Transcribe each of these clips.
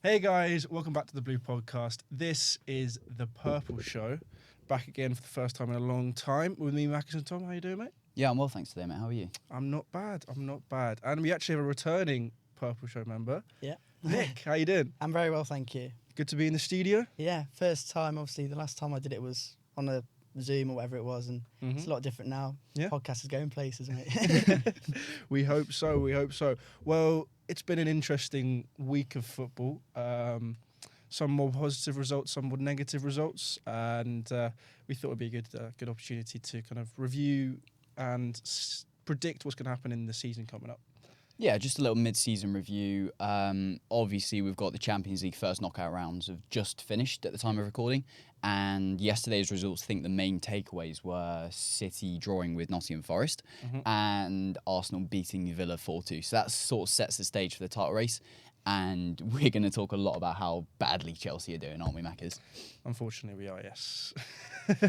Hey guys, welcome back to the Blue Podcast. This is the Purple Show, back again for the first time in a long time with me, Mackers and Tom. How you doing, mate? Yeah, I'm well, thanks today, mate. How are you? I'm not bad. And we actually have a returning Purple Show member. Yeah. Nick, how you doing? I'm very well, thank you. Good to be in the studio. Yeah, first time, obviously, the last time I did it was on a Zoom or whatever it was, and it's a lot different now. Yeah. Podcast is going places, mate. We hope so. Well, it's been an interesting week of football. Some more positive results, some more negative results, and we thought it would be a good opportunity to kind of review and predict what's going to happen in the season coming up. Yeah, just a little mid-season review. Obviously, we've got the Champions League first knockout rounds have just finished at the time of recording, and yesterday's results, I think the main takeaways were City drawing with Nottingham Forest and Arsenal beating Villa 4-2. So that sort of sets the stage for the title race, and we're going to talk a lot about how badly Chelsea are doing, aren't we, Mackers? Unfortunately, we are, yes.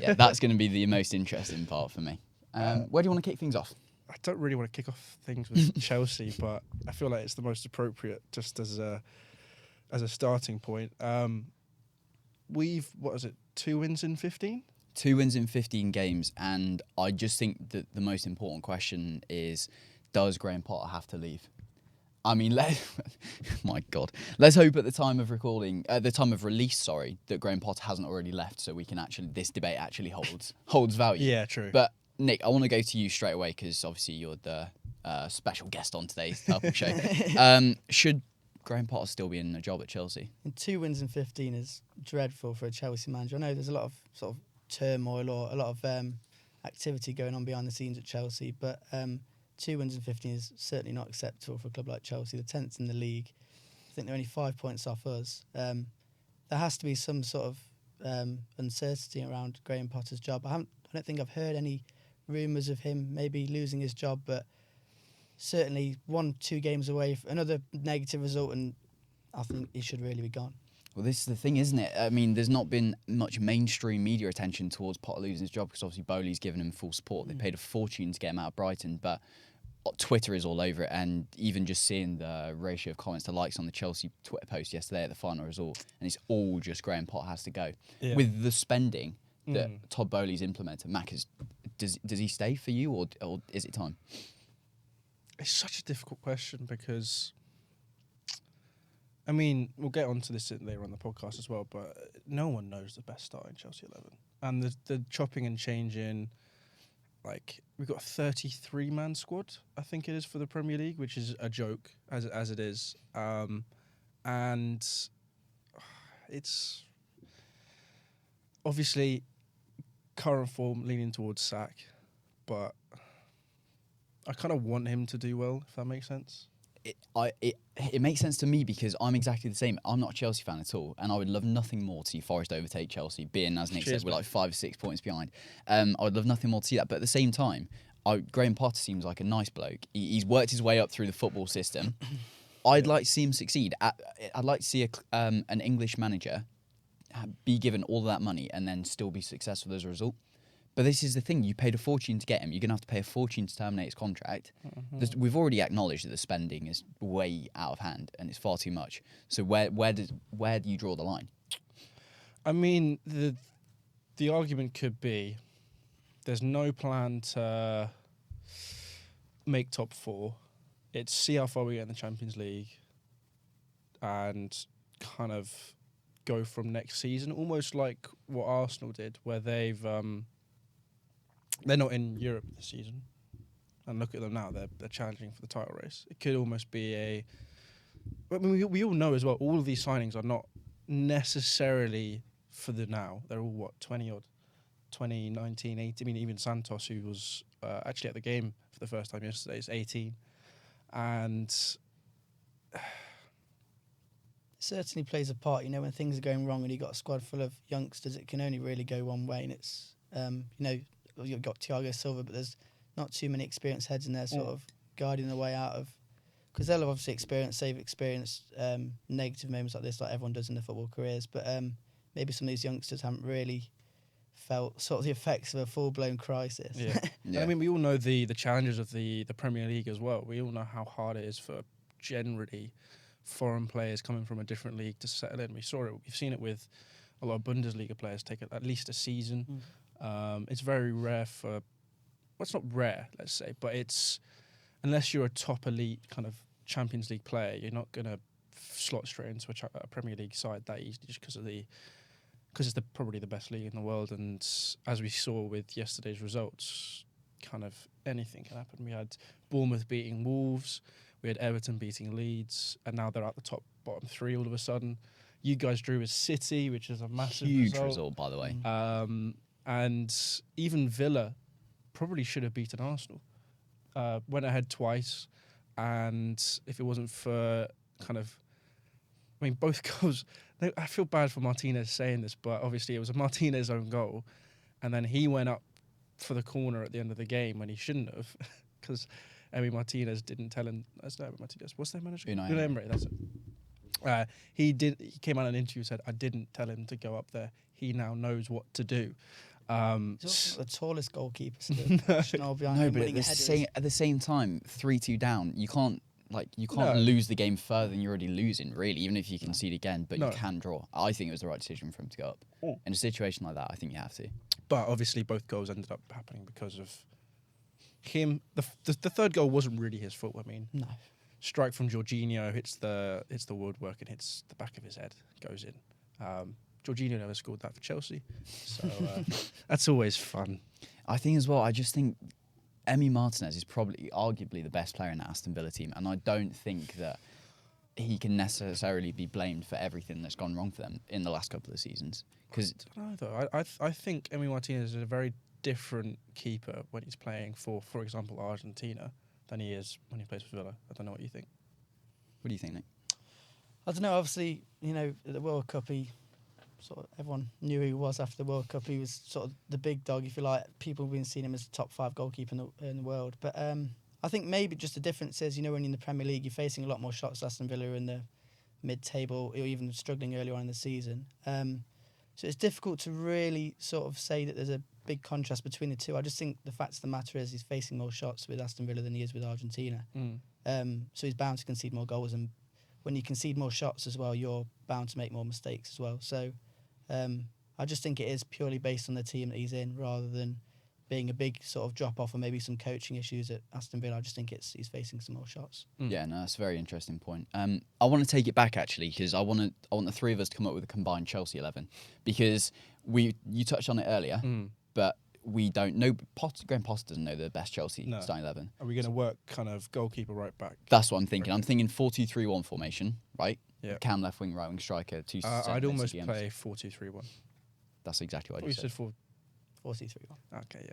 Yeah, that's going to be the most interesting part for me. Where do you want to kick things off? I don't really want to kick off things with Chelsea, but I feel like it's the most appropriate just as a starting point. We've, 2 wins in 15? 2 wins in 15 games, and I just think that the most important question is, does Graham Potter have to leave? I mean, my God. Let's hope at the time of recording, at the time of release, that Graham Potter hasn't already left, so we can this debate actually holds value. Yeah, true. But Nick, I want to go to you straight away because obviously you're the special guest on today's Purple Show. Should Graham Potter still be in a job at Chelsea? And 2 wins in 15 is dreadful for a Chelsea manager. I know there's a lot of sort of turmoil or a lot of activity going on behind the scenes at Chelsea, but 2 wins in 15 is certainly not acceptable for a club like Chelsea. They're 10th in the league. I think they're only 5 points off us. There has to be some sort of uncertainty around Graham Potter's job. I don't think I've heard any rumours of him maybe losing his job, but certainly 1-2 games away, another negative result, and I think he should really be gone. Well, this is the thing, isn't it? I mean, there's not been much mainstream media attention towards Potter losing his job because obviously Bowley's given him full support. They paid a fortune to get him out of Brighton, but Twitter is all over it, and even just seeing the ratio of comments to likes on the Chelsea Twitter post yesterday at the final result, and it's all just Graham Potter has to go. Yeah. With the spending that Todd Bowley's implemented, Mackers, does he stay for you, or is it time? It's such a difficult question because, I mean, we'll get onto this later on the podcast as well, but no one knows the best start in Chelsea 11. And the chopping and changing, like, we've got a 33-man squad, I think it is, for the Premier League, which is a joke, as it is. And it's obviously current form leaning towards sack, but I kind of want him to do well, if that makes sense. It makes sense to me because I'm exactly the same. I'm not a Chelsea fan at all, and I would love nothing more to see Forest overtake Chelsea, being, as Nick said, we're like 5 or 6 points behind. I would love nothing more to see that, but at the same time, Graham Potter seems like a nice bloke. He's worked his way up through the football system. I'd like to see him succeed. I'd like to see an English manager be given all of that money and then still be successful as a result. But this is the thing, you paid a fortune to get him. You're going to have to pay a fortune to terminate his contract. We've already acknowledged that the spending is way out of hand and it's far too much. So where do you draw the line? I mean, the argument could be there's no plan to make top 4. It's see how far we get in the Champions League and kind of go from next season, almost like what Arsenal did, where they've... they're not in Europe this season, and look at them now. They're challenging for the title race. It could almost be I mean, we all know as well, all of these signings are not necessarily for the now. They're all, 20-odd, 2019, 18. I mean, even Santos, who was actually at the game for the first time yesterday, is 18. And... certainly plays a part, when things are going wrong and you've got a squad full of youngsters, it can only really go one way, and it's, you've got Thiago Silva, but there's not too many experienced heads in there sort of guiding the way out of, because they'll have obviously experienced negative moments like this, like everyone does in their football careers, but maybe some of these youngsters haven't really felt sort of the effects of a full-blown crisis. Yeah. Yeah. I mean, we all know the challenges of the Premier League as well. We all know how hard it is for generally foreign players coming from a different league to settle in. We've seen it with a lot of Bundesliga players take at least a season. It's very rare for, well, it's not rare, let's say, but it's, unless you're a top elite kind of Champions League player, you're not going to slot straight into a Premier League side that easily, just because it's probably the best league in the world. And as we saw with yesterday's results, kind of anything can happen. We had Bournemouth beating Wolves, we had Everton beating Leeds, and now they're at the bottom three all of a sudden. You guys drew with City, which is a massive huge result, by the way. And even Villa probably should have beaten Arsenal. Went ahead twice, and if it wasn't for both goals. I feel bad for Martinez saying this, but obviously it was a Martinez own goal, and then he went up for the corner at the end of the game when he shouldn't have, because Emi Martinez didn't tell him. That's not Emi Martinez. What's their manager? Unai Emery. That's it. He came out in an interview and said, "I didn't tell him to go up there. He now knows what to do." He's also the tallest goalkeeper still. No, but at the same time, 3-2 down, you can't lose the game further than you're already losing, really, even if you concede again, but you can draw. I think it was the right decision for him to go up. In a situation like that, I think you have to. But obviously both goals ended up happening because of him. The third goal wasn't really his fault. I mean, no. Strike from Jorginho, hits the woodwork and hits the back of his head, goes in. Jorginho never scored that for Chelsea, so that's always fun. I think as well, I just think Emi Martinez is probably arguably the best player in the Aston Villa team, and I don't think that he can necessarily be blamed for everything that's gone wrong for them in the last couple of seasons. I don't know, though. I think Emi Martinez is a very different keeper when he's playing for example, Argentina, than he is when he plays for Villa. I don't know what you think. What do you think, Nick? I don't know. Obviously, at the World Cup, everyone knew who he was after the World Cup. He was sort of the big dog, if you like. People have been seeing him as the top 5 goalkeeper in the world. But I think maybe just the difference is, when you're in the Premier League, you're facing a lot more shots. Aston Villa in the mid-table, or even struggling earlier on in the season. So it's difficult to really sort of say that there's a big contrast between the two. I just think the fact of the matter is he's facing more shots with Aston Villa than he is with Argentina. So he's bound to concede more goals, and when you concede more shots as well, you're bound to make more mistakes as well. So I just think it is purely based on the team that he's in, rather than being a big sort of drop-off or maybe some coaching issues at Aston Villa. I just think he's facing some more shots. Yeah, no, that's a very interesting point. I want to take it back, actually, because I want the three of us to come up with a combined Chelsea 11, because you touched on it earlier, but we don't know. Graham Potter doesn't know the best Chelsea starting 11. Are we going to work kind of goalkeeper right back? That's what I'm thinking. I'm thinking 4-2-3-1 formation, right? Yeah. Cam left wing, right wing striker. I'd almost play 4-2-3-1. That's exactly what I said. You said 4-2-3-1. Okay,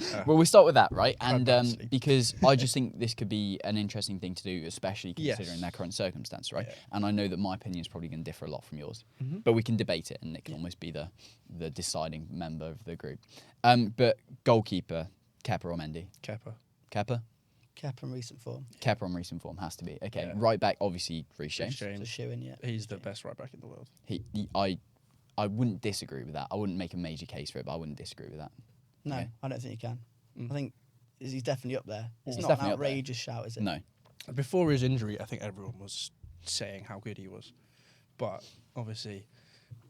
yeah. Well, we start with that, right? And because I just think this could be an interesting thing to do, especially considering their current circumstance, right? Yeah. And I know that my opinion is probably going to differ a lot from yours, but we can debate it, and Nick can almost be the deciding member of the group. But goalkeeper, Kepa or Mendy? Kepa. Kepa in recent form. Kepa on recent form has to be. Okay, right back, obviously, Reece James. It's a shoe-in, yeah. He's the best right back in the world. I wouldn't disagree with that. I wouldn't make a major case for it, but I wouldn't disagree with that. No, okay. I don't think you can. I think he's definitely up there. It's not an outrageous shout, is it? No. Before his injury, I think everyone was saying how good he was. But obviously,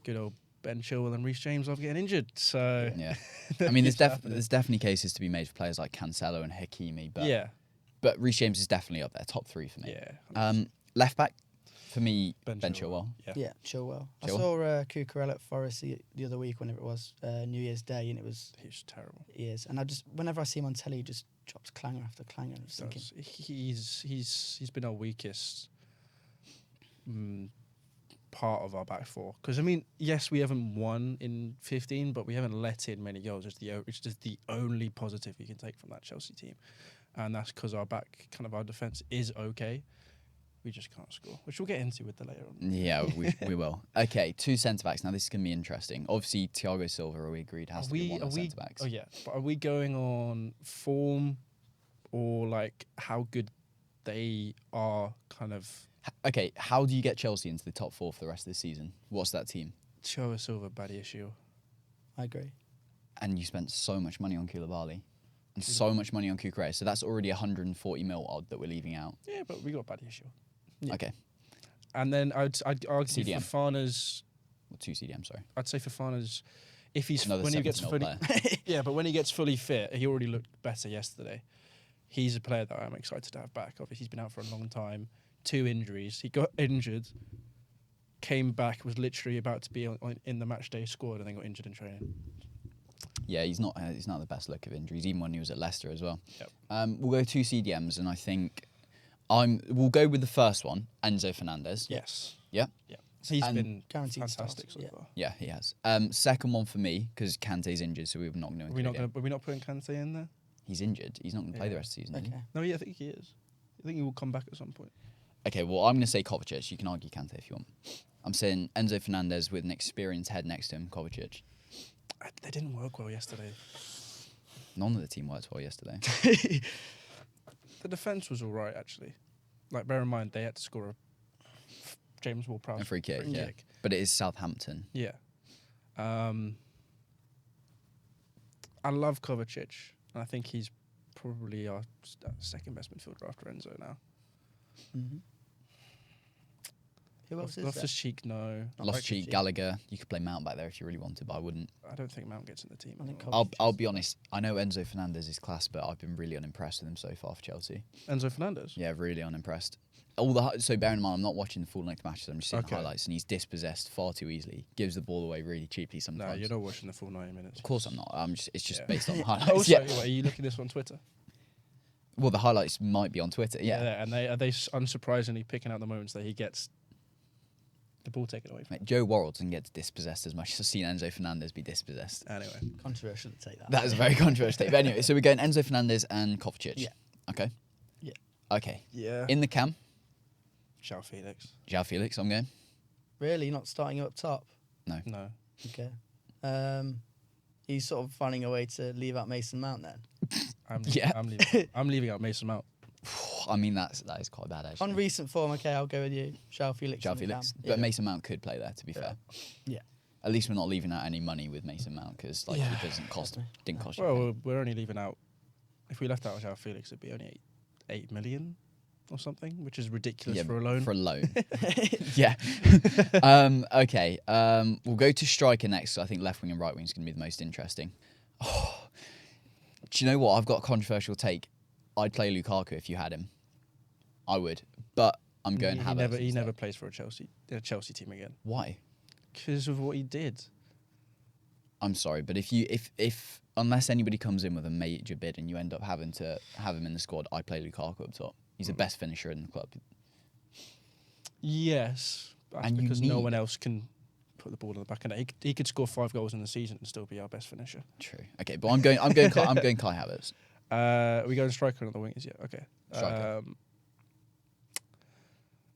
good old Ben Chilwell and Reece James are getting injured. So yeah. I mean, there's definitely cases to be made for players like Cancelo and Hakimi. But Reece James is definitely up there, top 3 for me. Yeah. Left back, for me, Ben Chilwell. Yeah, Chilwell. I saw Cucurella at Forest the other week, whenever it was, New Year's Day, and he was terrible. He is, and whenever I see him on telly, he just drops clanger after clanger. He's been our weakest part of our back four, because I mean, yes, we haven't won in 15, but we haven't let in many goals. It's just the only positive you can take from that Chelsea team, and that's because our defense is okay. We just can't score, which we'll get into with the later on. Yeah, we will. Okay, 2 centre-backs. Now, this is going to be interesting. Obviously, Thiago Silva, we agreed, has to be one of the centre-backs. Oh, yeah. But are we going on form or, how good they are kind of... Okay, how do you get Chelsea into the top 4 for the rest of the season? What's that team? Thiago Silva, bad issue. I agree. And you spent so much money on Koulibaly and so much money on Cucurella, so that's already 140 mil odd that we're leaving out. Yeah, but we got bad issue. Yeah. Okay. And then I'd argue CDM. Fofana's. Well, 2 CDM, sorry. I'd say Fofana's. If he's Another when he gets 17-year-old fully, player. yeah, but when he gets fully fit, he already looked better yesterday. He's a player that I'm excited to have back. Obviously, he's been out for a long time. 2 injuries. He got injured, came back, was literally about to be in the match day squad, and then got injured in training. Yeah, he's not the best look of injuries, even when he was at Leicester as well. Yep. We'll go 2 CDMs, and I think we'll go with the first one, Enzo Fernandez. Yes. Yeah? Yeah. So he's And been guaranteed fantastic start, so far. Yeah, he has. Second one for me, because Kante's injured, so we're not going to include him. Are we not putting Kante in there? He's injured. He's not going to play the Yeah. rest of the season, is he? Okay. No, yeah, I think he is. I think he will come back at some point. Okay, well, I'm going to say Kovacic. You can argue Kante if you want. I'm saying Enzo Fernandez with an experienced head next to him, Kovacic. They didn't work well yesterday. None of the team worked well yesterday. The defence was all right, actually. Like, bear in mind, they had to score a James Ward-Prowse A free kick, free yeah. kick. But it is Southampton. Yeah. I love Kovacic. And I think he's probably our second best midfielder after Enzo now. Mm-hmm. Who else is there? Loftus-Cheek, no. Not Loftus-Cheek, Cheek. Gallagher. You could play Mount back there if you really wanted, but I wouldn't. I don't think Mount gets in the team. I think anymore. I'll be honest. I know Enzo Fernandez is class, but I've been really unimpressed with him so far for Chelsea. Enzo Fernandez? Yeah, really unimpressed. So bear in mind, I'm not watching the full-length matches. I'm just seeing Okay. highlights, and he's dispossessed far too easily. Gives the ball away really cheaply No, sometimes. you're not watching the full 90 minutes. Of course I'm not. It's just Yeah. based on the highlights. Also, Yeah. wait, are you looking at this on Twitter? Well, the highlights might be on Twitter. Yeah. And are they unsurprisingly picking out the moments that he gets the ball taken away from Mate, Joe Worrell doesn't get dispossessed as much as I've seen Enzo Fernandez be dispossessed. him? Anyway. Controversial to take that. That is a very controversial take. But anyway, so we're going Enzo Fernandez and Kovacic. Yeah. Okay. Yeah. Okay. Yeah. In the cam, João Felix. João Felix, I'm going. Really, not starting up top. No. Okay. He's sort of finding a way to leave out Mason Mount then. Yeah. I'm leaving out Mason Mount. I mean, that is quite bad, actually. On recent form, okay, I'll go with you. João Felix. João in the Felix. cam. But Mason Mount could play there, to be fair. Yeah. At least we're not leaving out any money with Mason Mount, because he doesn't cost, didn't cost you. Well, we're only leaving out. If we left out João Felix, it'd be only 8 million or something, which is ridiculous for a loan. For a loan. Yeah. Okay. We'll go to striker next. So I think left wing and right wing is going to be the most interesting. Oh, do you know what? I've got a controversial take. I'd play Lukaku if you had him. I would, but I'm going Havertz. He never plays for a Chelsea team again Why? because of what he did. I'm sorry, but if unless anybody comes in with a major bid and you end up having to have him in the squad, I play Lukaku up top. He's the best finisher in the club. Yes, that's And you because no need- one else can put the ball in the back of net. He could score 5 goals in the season and still be our best finisher. True. Okay, but I'm going Kai Havertz. Are we going striker on the wings? Yeah. Okay. Striker.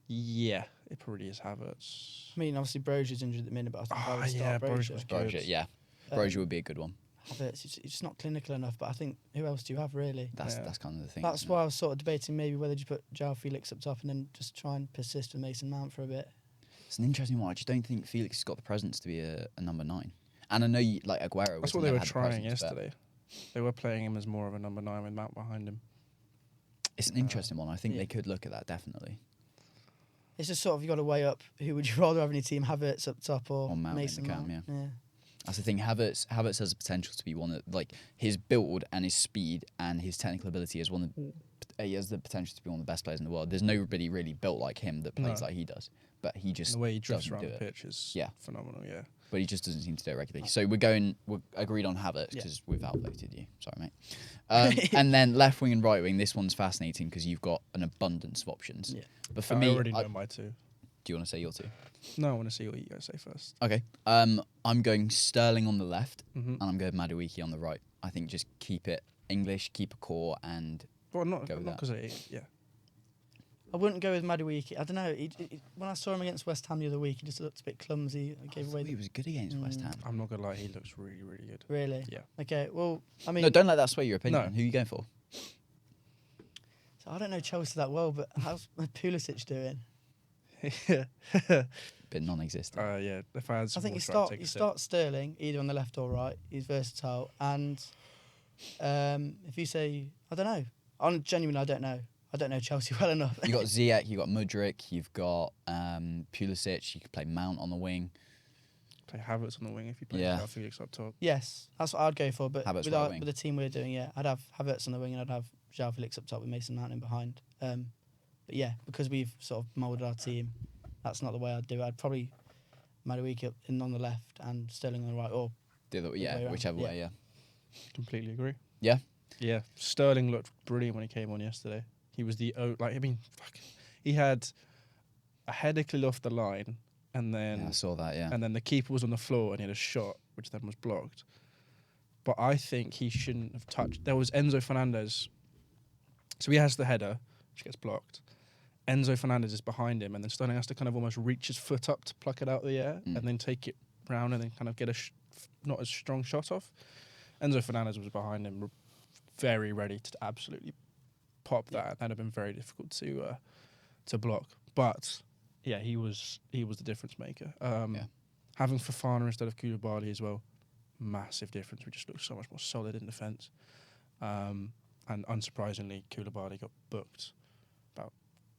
Yeah, it probably is Havertz. I mean, obviously Brogier's injured at the minute, but I think I would start Brozier Brozier. was good. Brozier, yeah. Um, Brozier would be a good one. Havertz, he's just not clinical enough, but I think who else do you have really? That's Yeah. kind of the thing. That's isn't it? why I was sort of debating maybe whether you put João Felix up top and then just try and persist with Mason Mount for a bit. It's an interesting one. I just don't think Felix has got the presence to be a number 9. And I know like Aguero. That's what they were trying yesterday. They were playing him as more of a number 9 with Mount behind him. It's an interesting one. I think Yeah. they could look at that definitely. It's just sort of you got to weigh up who would you rather have in your team, Havertz up top or Mount in the Mason cam, Mount. yeah. That's the thing. Havertz has the potential to be one of like his build and his speed and his technical ability is one of he has the potential to be one of the best players in the world. There's nobody really built like him that plays No. like he does. But he just And the way he drifts doesn't around do the it. pitch is phenomenal. Yeah. But he just doesn't seem to do it regularly. So we're agreed on Havertz because we've outvoted you. Sorry, mate. And then left wing and right wing. This one's fascinating because you've got an abundance of options. Yeah. But for I me, already know my 2. do you want to say your 2? No, I want to see what you guys say first. Okay. I'm going Sterling on the left, Mm-hmm. and I'm going Madueke on the right. I think just keep it English, keep a core, and Well, not Go with that. because yeah. I wouldn't go with Madueke. I don't know. When I saw him against West Ham the other week, he just looked a bit clumsy. I gave away. he was good against West Ham. I'm not gonna lie, he looks really, really good. Really? Yeah. Okay. Well, I mean, No, don't let that sway your opinion. No. Who are you going for? so I don't know Chelsea that well, but how's Pulisic doing? Bit non-existent. Yeah. If I had I some think more, you try and start take you a sip. start Sterling either on the left or right. He's versatile, and if you say I don't know, genuinely I don't know. I don't know Chelsea well enough. You got Ziyech, you got Mudryk, you've got Pulisic. You could play Mount on the wing. Play Havertz on the wing if you play Felix up top. Yes, that's what I'd go for. But Havertz with the team we're doing, I'd have Havertz on the wing and I'd have João Felix up top with Mason Mount in behind. But yeah, because we've sort of moulded our team, that's not the way I'd do it. I'd probably Madueke up in on the left and Sterling on the right, or whichever way. Yeah, completely agree. Yeah, yeah. Sterling looked brilliant when he came on yesterday. He was he had a header cleared off the line, and then I saw that. Yeah, and then the keeper was on the floor and he had a shot, which then was blocked. But I think he shouldn't have touched. There was Enzo Fernandez. So he has the header, which gets blocked. Enzo Fernandez is behind him, and then Sterling has to kind of almost reach his foot up to pluck it out of the air and then take it round and then kind of get a not as strong shot off. Enzo Fernandez was behind him, very ready to absolutely pop that. That'd have been very difficult to block. But yeah, he was the difference maker. Having Fofana instead of Koulibaly as well, massive difference. We just looked so much more solid in defence. And unsurprisingly, Koulibaly got booked about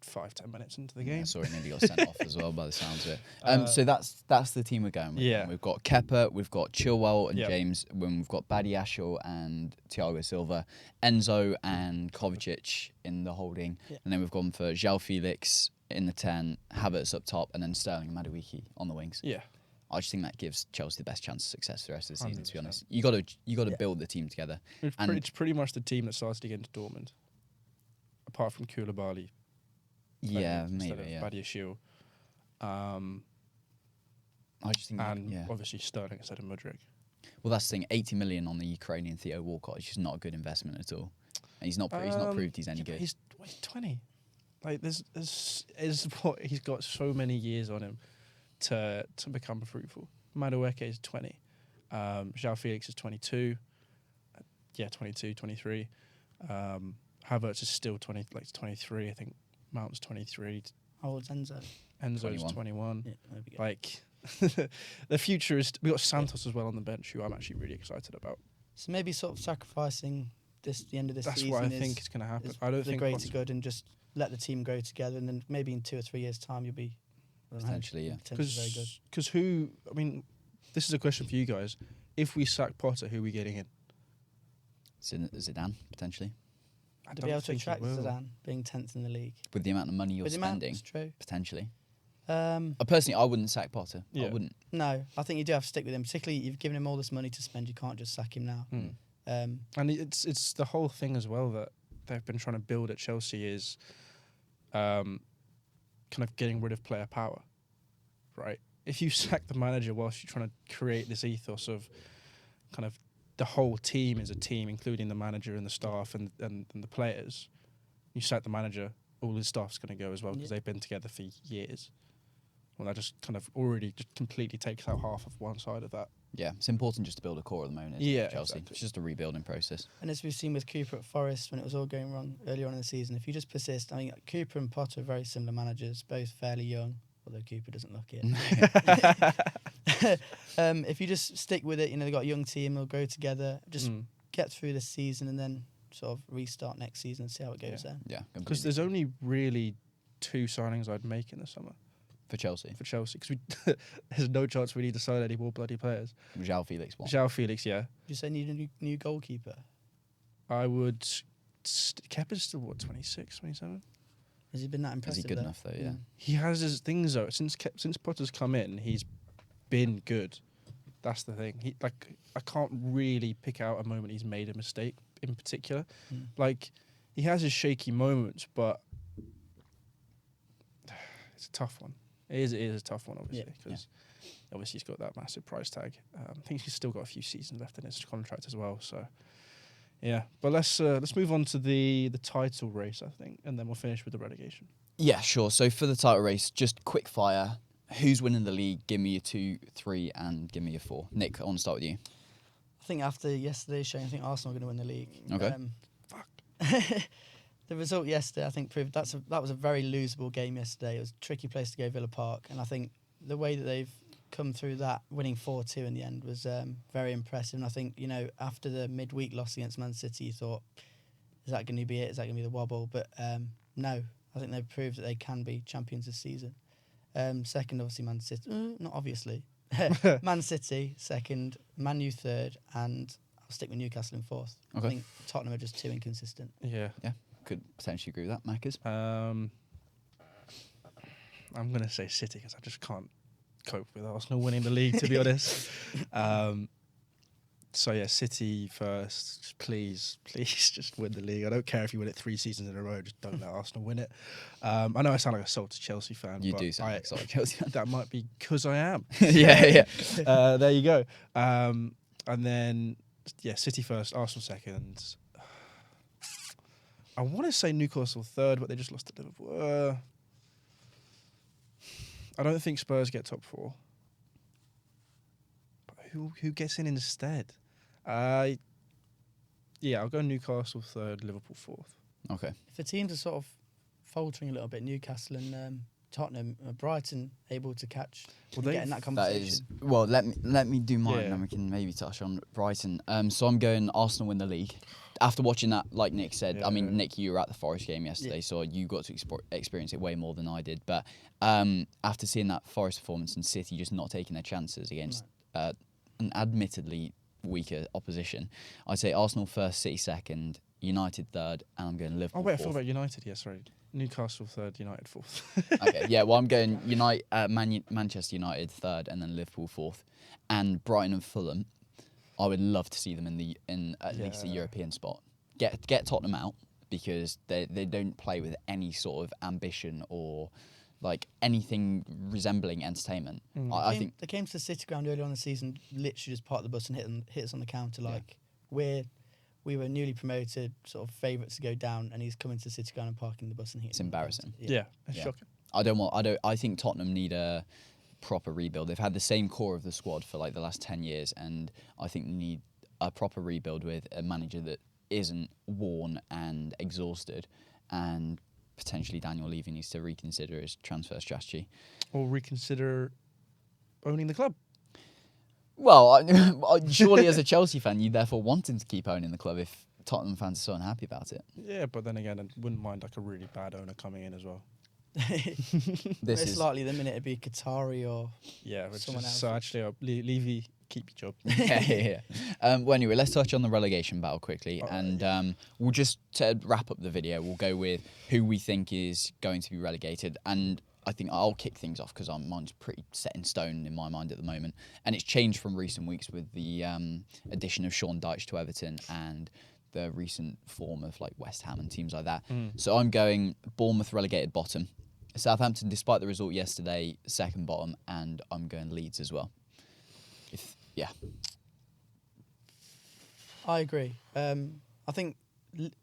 5-10 minutes into the game. Yeah, sorry, nearly got sent off as well by the sounds of it. So that's the team we're going with. Yeah. We've got Kepa, we've got Chilwell and James, when we've got Badiashile and Thiago Silva, Enzo and Kovacic in the holding, and then we've gone for João Felix in the 10, Havertz up top, and then Sterling and Madueke on the wings. Yeah. I just think that gives Chelsea the best chance of success for the rest of the season. 100%. To be honest, you got to build the team together. It's pretty much the team that started against Dortmund, apart from Koulibaly. Yeah, maybe. Yeah. Badiashile. I just think, obviously Sterling instead of Mudryk. Well, that's the thing. 80 million on the Ukrainian Theo Walcott is just not a good investment at all, and he's not proved he's any good. He's 20. Like there's he's got so many years on him to become fruitful. Madueke is 20. João Felix is 22. 22, 23. Havertz is still 23, I think. Mount's 23. How old's Enzo? Enzo's 21. Yeah, there we go. Like, the future is... We got Santos as well on the bench, who I'm actually really excited about. So maybe sort of sacrificing the end of this season. That's what I think is going to happen. I don't think... The greater good, and just let the team grow together, and then maybe in 2 or 3 years' time you'll be... Potentially, yeah. Very good. Because who... I mean, this is a question for you guys. If we sack Potter, who are we getting in? Zidane, potentially. To be able to attract Zidane, being 10th in the league. With the amount of money you're spending, that's true. Potentially. Personally, I wouldn't sack Potter. Yeah. I wouldn't. No, I think you do have to stick with him. Particularly, you've given him all this money to spend. You can't just sack him now. And it's the whole thing as well that they've been trying to build at Chelsea is kind of getting rid of player power, right? If you sack the manager whilst you're trying to create this ethos of kind of the whole team is a team, including the manager and the staff and the players. You sack the manager, all his staff's going to go as well because they've been together for years. Well, that just kind of already just completely takes out half of one side of that. Yeah, it's important just to build a core at the moment. Yeah, Chelsea. Exactly. It's just a rebuilding process. And as we've seen with Cooper at Forest when it was all going wrong earlier on in the season, if you just persist, I mean, Cooper and Potter are very similar managers, both fairly young, although Cooper doesn't look it. If you just stick with it, they've got a young team, they'll grow together, just get through this season and then sort of restart next season and see how it goes then. Yeah, because there's only really 2 signings I'd make in the summer. For Chelsea? For Chelsea, because there's no chance we need to sign any more bloody players. João Felix one. João Felix, yeah. You say need a new goalkeeper? I would... Kepa's still, 26, 27? Has he been that impressive? Is he good enough, though, yeah? He has his things, though. Since Potter's come in, he's been good. That's the thing. I can't really pick out a moment he's made a mistake in particular. Like, he has his shaky moments, but it's a tough one. It is a tough one, obviously, because obviously he's got that massive price tag. I think he's still got a few seasons left in his contract as well. So, yeah. But let's move on to the title race, I think, and then we'll finish with the relegation. Yeah, sure. So for the title race, just quick fire. Who's winning the league? Give me your 2, 3, and give me your 4. Nick, I want to start with you. I think after yesterday's showing, I think Arsenal are going to win the league. Okay. Fuck. The result yesterday, I think, proved that was a very losable game yesterday. It was a tricky place to go, Villa Park, and I think the way that they've come through that, winning 4-2 in the end, was very impressive. And I think, after the midweek loss against Man City, you thought, is that going to be it? Is that going to be the wobble? But no. I think they've proved that they can be champions this season. Second, obviously, Man City. Not obviously. Man City, second. Man U, third. And I'll stick with Newcastle in fourth. Okay. I think Tottenham are just too inconsistent. Yeah. Could potentially agree with that, Mackers. I'm going to say City because I just can't cope with Arsenal winning the league, to be honest. So, yeah, City first. Just please just win the league. I don't care if you win it 3 seasons in a row. Just don't let Arsenal win it. I know I sound like a salty Chelsea fan. You but do sound like a salty Chelsea fan. That might be because I am. Yeah. There you go. And then, yeah, City first, Arsenal second. I want to say Newcastle third, but they just lost to Liverpool. I don't think Spurs get top 4. But who gets in instead? Yeah, I'll go Newcastle third, Liverpool fourth. Okay. If the teams are sort of faltering a little bit, Newcastle and Tottenham, Brighton able to catch and get in that conversation. Well, let me do mine, Yeah. and then we can maybe touch on Brighton. So I'm going Arsenal win the league. After watching that, like Nick said, Yeah. I mean, Nick, you were at the Forest game yesterday, so you got to experience it way more than I did. But after seeing that Forest performance and City just not taking their chances against an admittedly weaker opposition, I'd say Arsenal first, City second, United third, and I'm going Liverpool Oh, wait, I fourth. forgot about United. Yeah, sorry. Newcastle third, United fourth. Okay, yeah, well, I'm going Manchester United third, and then Liverpool fourth, and Brighton and Fulham. I would love to see them in at least a European spot. Get Tottenham out because they don't play with any sort of ambition or like anything resembling entertainment. I think they came to the City ground earlier on in the season, literally just parked the bus and hit us on the counter. Like we were newly promoted, sort of favourites to go down, and he's coming to the City ground and parking the bus and hitting. it's embarrassing. Yeah, it's shocking. I think Tottenham need a proper rebuild. They've had the same core of the squad for like the last 10 years, and I think they need a proper rebuild with a manager that isn't worn and exhausted, and potentially Daniel Levy needs to reconsider his transfer strategy. Or reconsider owning the club. Well, surely as a Chelsea fan, you therefore want him to keep owning the club if Tottenham fans are so unhappy about it. Yeah, but then again, I wouldn't mind like a really bad owner coming in as well. Most likely the minute it'd be Qatari or someone else. So actually, Levy, keep your job. Yeah. Well, anyway, let's touch on the relegation battle quickly, and we'll just to wrap up the video. We'll go with who we think is going to be relegated, and I think I'll kick things off because mine's pretty set in stone in my mind at the moment, and it's changed from recent weeks with the addition of Sean Dyche to Everton and the recent form of like West Ham and teams like that. So I'm going Bournemouth relegated bottom, Southampton despite the result yesterday second bottom, and I'm going Leeds as well. I agree. I think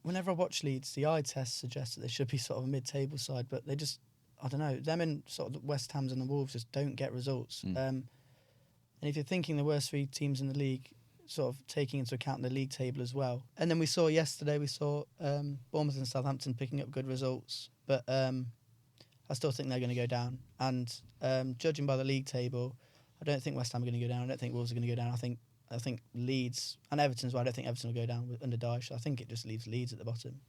whenever I watch Leeds, the eye test suggests that they should be sort of a mid-table side, but they just, I don't know, them and sort of the West Hams and the Wolves just don't get results. And if you're thinking the worst 3 teams in the league, sort of taking into account the league table as well. And then we saw Bournemouth and Southampton picking up good results, but I still think they're going to go down. And judging by the league table, I don't think West Ham are going to go down. I don't think Wolves are going to go down. I think Leeds and Everton as well. I don't think Everton will go down under Dyche. I think it just leaves Leeds at the bottom.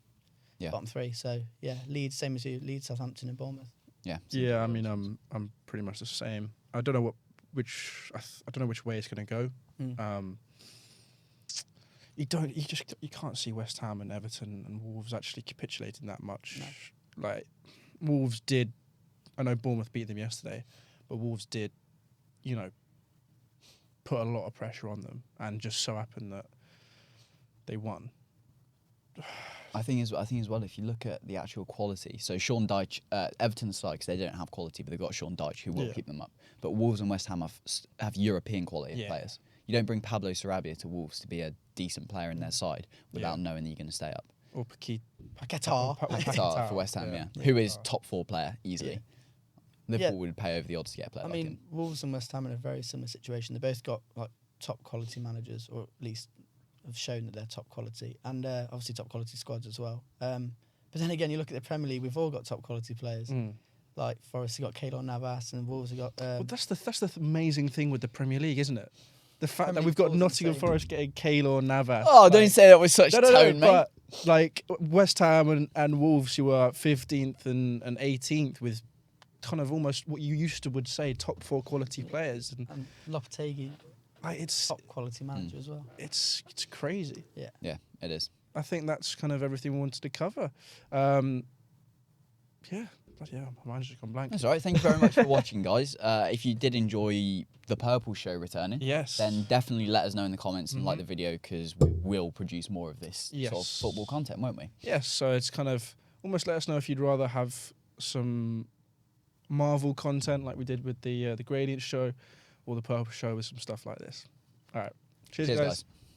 Yeah. Bottom 3. So yeah, Leeds, same as you. Leeds, Southampton, and Bournemouth. Yeah. Yeah, I mean, I'm pretty much the same. I don't know which way it's going to go. You can't see West Ham and Everton and Wolves actually capitulating that much. No. Like Wolves did. I know Bournemouth beat them yesterday, but Wolves did, put a lot of pressure on them, and just so happened that they won. I think as well, if you look at the actual quality, so Sean Dyche, Everton aside, because they don't have quality, but they've got Sean Dyche who will keep them up. But Wolves and West Ham have European quality players. You don't bring Pablo Sarabia to Wolves to be a decent player in their side without knowing that you're going to stay up. Or Paquetá for West Ham, who is top 4 player easily. Yeah. Liverpool would pay over the odds to get a player like him. Wolves and West Ham are in a very similar situation. They both got like top quality managers, or at least have shown that they're top quality, and obviously top quality squads as well. But then again, you look at the Premier League, we've all got top quality players. Like Forest have got Keylor Navas, and Wolves have got. Well, that's the amazing thing with the Premier League, isn't it? The fact that we've got Nottingham Forest getting Keylor Navas. Oh, don't say that with such tone, mate. like West Ham and Wolves, who were 15th and 18th with kind of almost what you used to would say top 4 quality players, and Lopetegui, like, it's top quality manager as well. it's crazy. Yeah, it is. I think that's kind of everything we wanted to cover. My mind's just gone blank. That's all right. Thank you very much for watching, guys. If you did enjoy the Purple Show returning, Yes. then definitely let us know in the comments and like the video, because we will produce more of this sort of football content, won't we? Yes, so it's kind of almost let us know if you'd rather have some Marvel content like we did with the Gradient Show, or the Purple Show with some stuff like this. All right. Cheers guys.